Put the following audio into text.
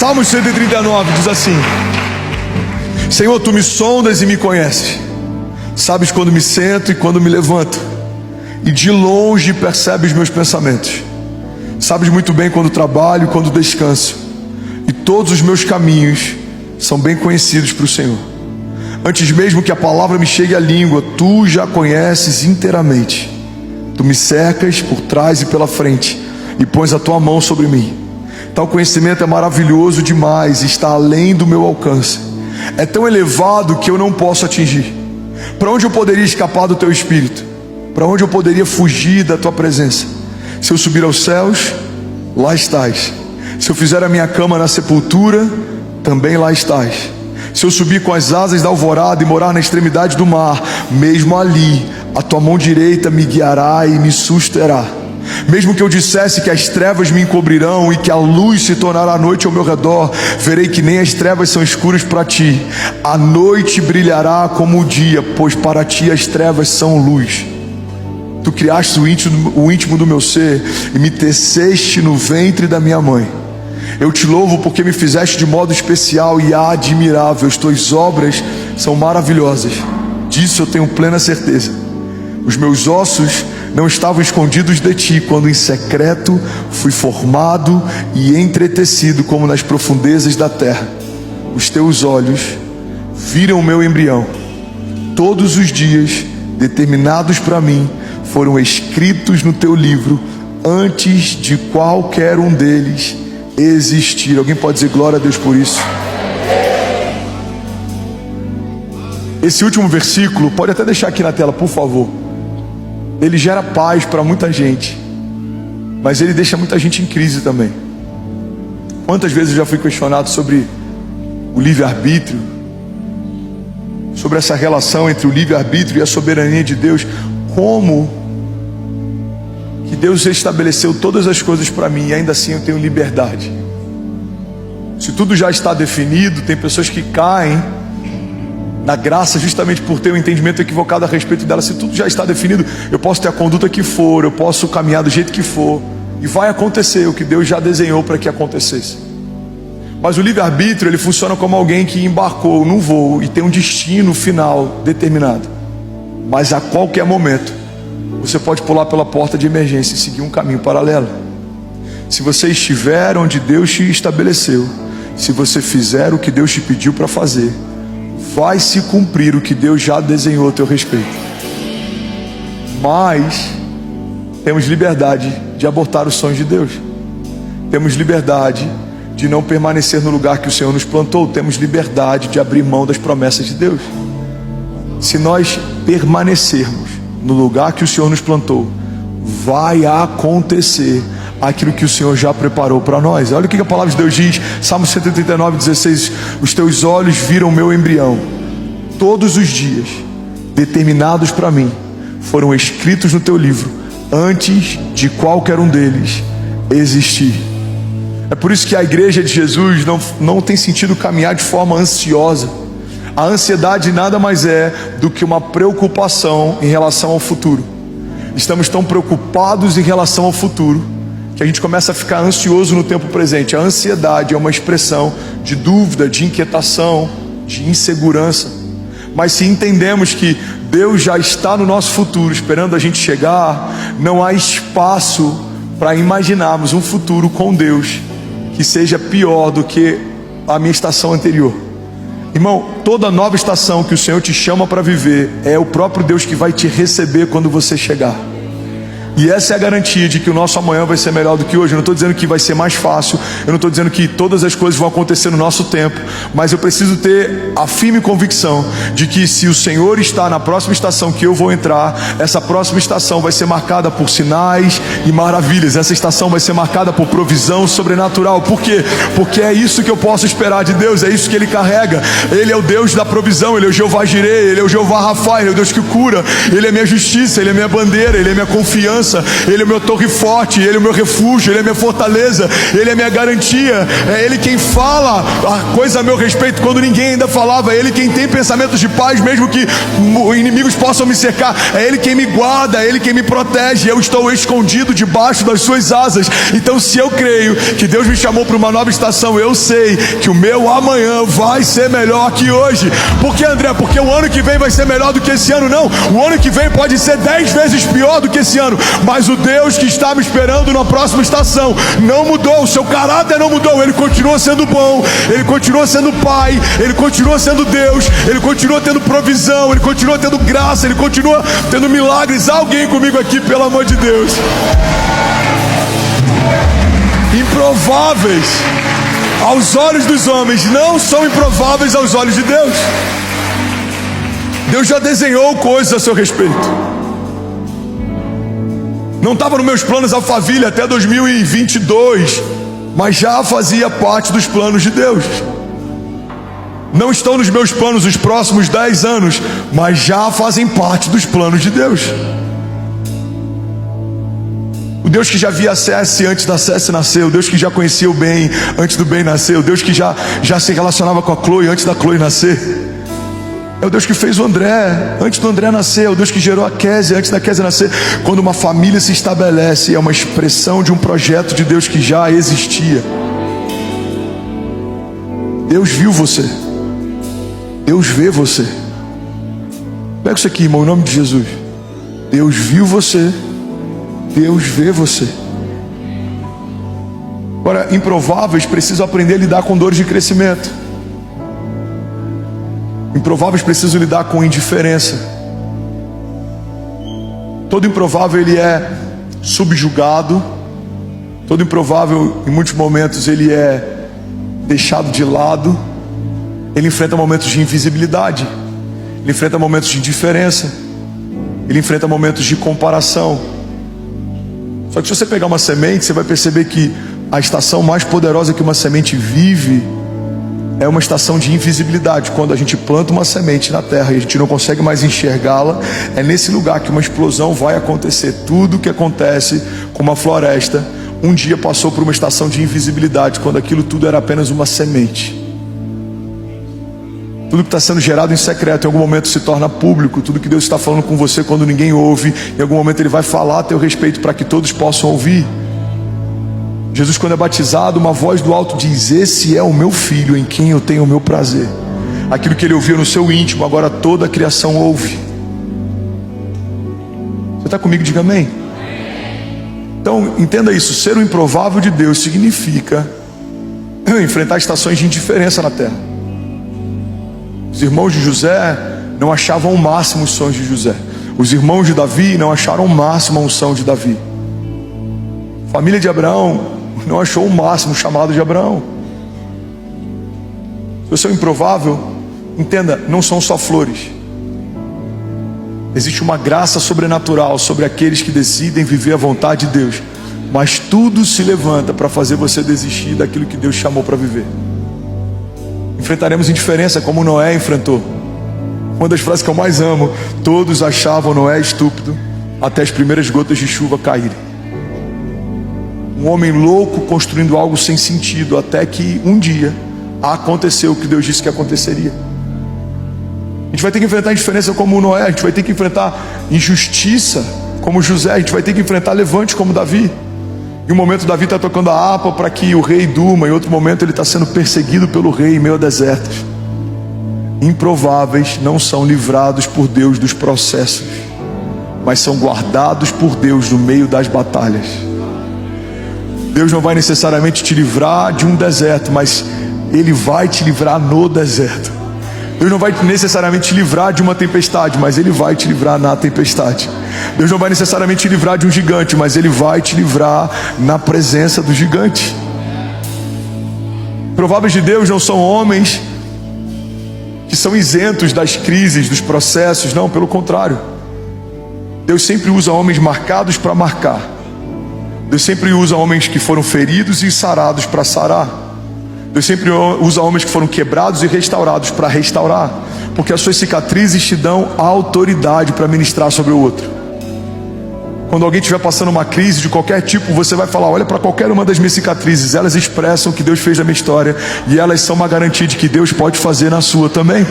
Salmos 139 diz assim: Senhor, tu me sondas e me conheces, sabes quando me sento e quando me levanto, e de longe percebes meus pensamentos. Sabes muito bem quando trabalho e quando descanso, e todos os meus caminhos são bem conhecidos para o Senhor. Antes mesmo que a palavra me chegue à língua, tu já conheces inteiramente. Tu me cercas por trás e pela frente, e pões a tua mão sobre mim. Tal conhecimento é maravilhoso demais, está além do meu alcance. É tão elevado que eu não posso atingir. Para onde eu poderia escapar do teu espírito? Para onde eu poderia fugir da tua presença? Se eu subir aos céus, lá estás. Se eu fizer a minha cama na sepultura, também lá estás. Se eu subir com as asas da alvorada e morar na extremidade do mar, mesmo ali a tua mão direita me guiará e me susterá. Mesmo que eu dissesse que as trevas me encobrirão e que a luz se tornará noite ao meu redor, verei que nem as trevas são escuras para ti. A noite brilhará como o dia, pois para ti as trevas são luz. Tu criaste o íntimo do meu ser e me teceste no ventre da minha mãe. Eu te louvo porque me fizeste de modo especial e admirável. As tuas obras são maravilhosas, disso eu tenho plena certeza. Os meus ossos não estavam escondidos de ti, quando em secreto fui formado e entretecido como nas profundezas da terra. Os teus olhos viram o meu embrião. Todos os dias determinados para mim foram escritos no teu livro, antes de qualquer um deles existir. Alguém pode dizer glória a Deus por isso? Esse último versículo, pode até deixar aqui na tela, por favor. Ele gera paz para muita gente, mas ele deixa muita gente em crise também. Quantas vezes eu já fui questionado sobre o livre-arbítrio, sobre essa relação entre o livre-arbítrio e a soberania de Deus. Como que Deus estabeleceu todas as coisas para mim e ainda assim eu tenho liberdade? Se tudo já está definido, tem pessoas que caem na graça justamente por ter um entendimento equivocado a respeito dela. Se tudo já está definido, eu posso ter a conduta que for, eu posso caminhar do jeito que for, e vai acontecer o que Deus já desenhou para que acontecesse. Mas o livre-arbítrio, ele funciona como alguém que embarcou num voo e tem um destino final determinado, mas a qualquer momento você pode pular pela porta de emergência e seguir um caminho paralelo. Se você estiver onde Deus te estabeleceu, se você fizer o que Deus te pediu para fazer, vai se cumprir o que Deus já desenhou a teu respeito. Mas temos liberdade de abortar os sonhos de Deus. Temos liberdade de não permanecer no lugar que o Senhor nos plantou. Temos liberdade de abrir mão das promessas de Deus. Se nós permanecermos no lugar que o Senhor nos plantou, vai acontecer aquilo que o Senhor já preparou para nós. Olha o que a palavra de Deus diz, Salmo 139:16: os teus olhos viram o meu embrião. Todos os dias determinados para mim foram escritos no teu livro, antes de qualquer um deles existir. É por isso que a igreja de Jesus não tem sentido caminhar de forma ansiosa. A ansiedade nada mais é do que uma preocupação em relação ao futuro. Estamos tão preocupados em relação ao futuro que a gente começa a ficar ansioso no tempo presente. A ansiedade é uma expressão de dúvida, de inquietação, de insegurança. Mas se entendemos que Deus já está no nosso futuro, esperando a gente chegar, não há espaço para imaginarmos um futuro com Deus que seja pior do que a minha estação anterior. Irmão, toda nova estação que o Senhor te chama para viver, é o próprio Deus que vai te receber quando você chegar. E essa é a garantia de que o nosso amanhã vai ser melhor do que hoje. Eu não estou dizendo que vai ser mais fácil, eu não estou dizendo que todas as coisas vão acontecer no nosso tempo, mas eu preciso ter a firme convicção de que se o Senhor está na próxima estação que eu vou entrar, essa próxima estação vai ser marcada por sinais e maravilhas. Essa estação vai ser marcada por provisão sobrenatural. Por quê? Porque é isso que eu posso esperar de Deus, é isso que Ele carrega. Ele é o Deus da provisão, Ele é o Jeová Jireh, Ele é o Jeová Rafa, Ele é o Deus que cura, Ele é minha justiça, Ele é minha bandeira, Ele é minha confiança, segurança, Ele é o meu torre forte, Ele é o meu refúgio, Ele é minha fortaleza, Ele é minha garantia. É Ele quem fala a coisa a meu respeito quando ninguém ainda falava. É Ele quem tem pensamentos de paz mesmo que inimigos possam me cercar. É Ele quem me guarda, é Ele quem me protege. Eu estou escondido debaixo das suas asas. Então, se eu creio que Deus me chamou para uma nova estação, eu sei que o meu amanhã vai ser melhor que hoje. Por que, André? Porque o ano que vem vai ser melhor do que esse ano? Não, o ano que vem pode ser 10 vezes pior do que esse ano, mas o Deus que está me esperando na próxima estação não mudou, o seu caráter não mudou. Ele continua sendo bom, Ele continua sendo Pai, Ele continua sendo Deus, Ele continua tendo provisão, Ele continua tendo graça, Ele continua tendo milagres. Há alguém comigo aqui, pelo amor de Deus? Improváveis aos olhos dos homens não são improváveis aos olhos de Deus. Deus já desenhou coisas a seu respeito. Não estava nos meus planos Alphaville até 2022, mas já fazia parte dos planos de Deus. Não estão nos meus planos os próximos 10 anos, mas já fazem parte dos planos de Deus. O Deus que já via a Cécia antes da Cécia nascer, o Deus que já conhecia o bem antes do bem nascer, o Deus que já se relacionava com a Chloe antes da Chloe nascer. É o Deus que fez o André antes do André nascer, é o Deus que gerou a Kézia antes da Kézia nascer. Quando uma família se estabelece, é uma expressão de um projeto de Deus que já existia. Deus viu você, Deus vê você. Pega isso aqui, irmão, em nome de Jesus. Deus viu você, Deus vê você. Agora, improváveis precisam aprender a lidar com dores de crescimento. Improváveis precisam lidar com indiferença. Todo improvável ele é subjugado. Todo improvável, em muitos momentos, ele é deixado de lado. Ele enfrenta momentos de invisibilidade. Ele enfrenta momentos de indiferença. Ele enfrenta momentos de comparação. Só que se você pegar uma semente, você vai perceber que a estação mais poderosa que uma semente vive é uma estação de invisibilidade. Quando a gente planta uma semente na terra e a gente não consegue mais enxergá-la, é nesse lugar que uma explosão vai acontecer. Tudo que acontece com uma floresta, um dia passou por uma estação de invisibilidade, quando aquilo tudo era apenas uma semente. Tudo que está sendo gerado em secreto, em algum momento se torna público. Tudo que Deus está falando com você quando ninguém ouve, em algum momento Ele vai falar a teu respeito para que todos possam ouvir. Jesus, quando é batizado, uma voz do alto diz: esse é o meu filho em quem eu tenho o meu prazer. Aquilo que ele ouvia no seu íntimo, agora toda a criação ouve. Você está comigo? Diga amém. Então entenda isso, ser o improvável de Deus significa enfrentar estações de indiferença na terra. Os irmãos de José não achavam o máximo os sonhos de José. Os irmãos de Davi não acharam o máximo a unção de Davi. A família de Abraão não achou o máximo o chamado de Abraão. Se você é improvável, entenda, não são só flores. Existe uma graça sobrenatural sobre aqueles que decidem viver a vontade de Deus. Mas tudo se levanta para fazer você desistir daquilo que Deus chamou para viver. Enfrentaremos indiferença como Noé enfrentou. Uma das frases que eu mais amo: todos achavam Noé estúpido até as primeiras gotas de chuva caírem. Um homem louco construindo algo sem sentido, até que um dia aconteceu o que Deus disse que aconteceria. A gente vai ter que enfrentar indiferença como Noé, a gente vai ter que enfrentar injustiça como José, a gente vai ter que enfrentar levante como Davi. Em um momento Davi está tocando a harpa para que o rei durma, em outro momento ele está sendo perseguido pelo rei em meio a desertos. Improváveis não são livrados por Deus dos processos, mas são guardados por Deus no meio das batalhas. Deus não vai necessariamente te livrar de um deserto, mas Ele vai te livrar no deserto. Deus não vai necessariamente te livrar de uma tempestade, mas Ele vai te livrar na tempestade. Deus não vai necessariamente te livrar de um gigante, mas Ele vai te livrar na presença do gigante. Prováveis de Deus não são homens que são isentos das crises, dos processos. Não, pelo contrário. Deus sempre usa homens marcados para marcar. Deus sempre usa homens que foram feridos e sarados para sarar. Deus sempre usa homens que foram quebrados e restaurados para restaurar. Porque as suas cicatrizes te dão a autoridade para ministrar sobre o outro. Quando alguém estiver passando uma crise de qualquer tipo, você vai falar: olha para qualquer uma das minhas cicatrizes, elas expressam o que Deus fez na minha história, e elas são uma garantia de que Deus pode fazer na sua também.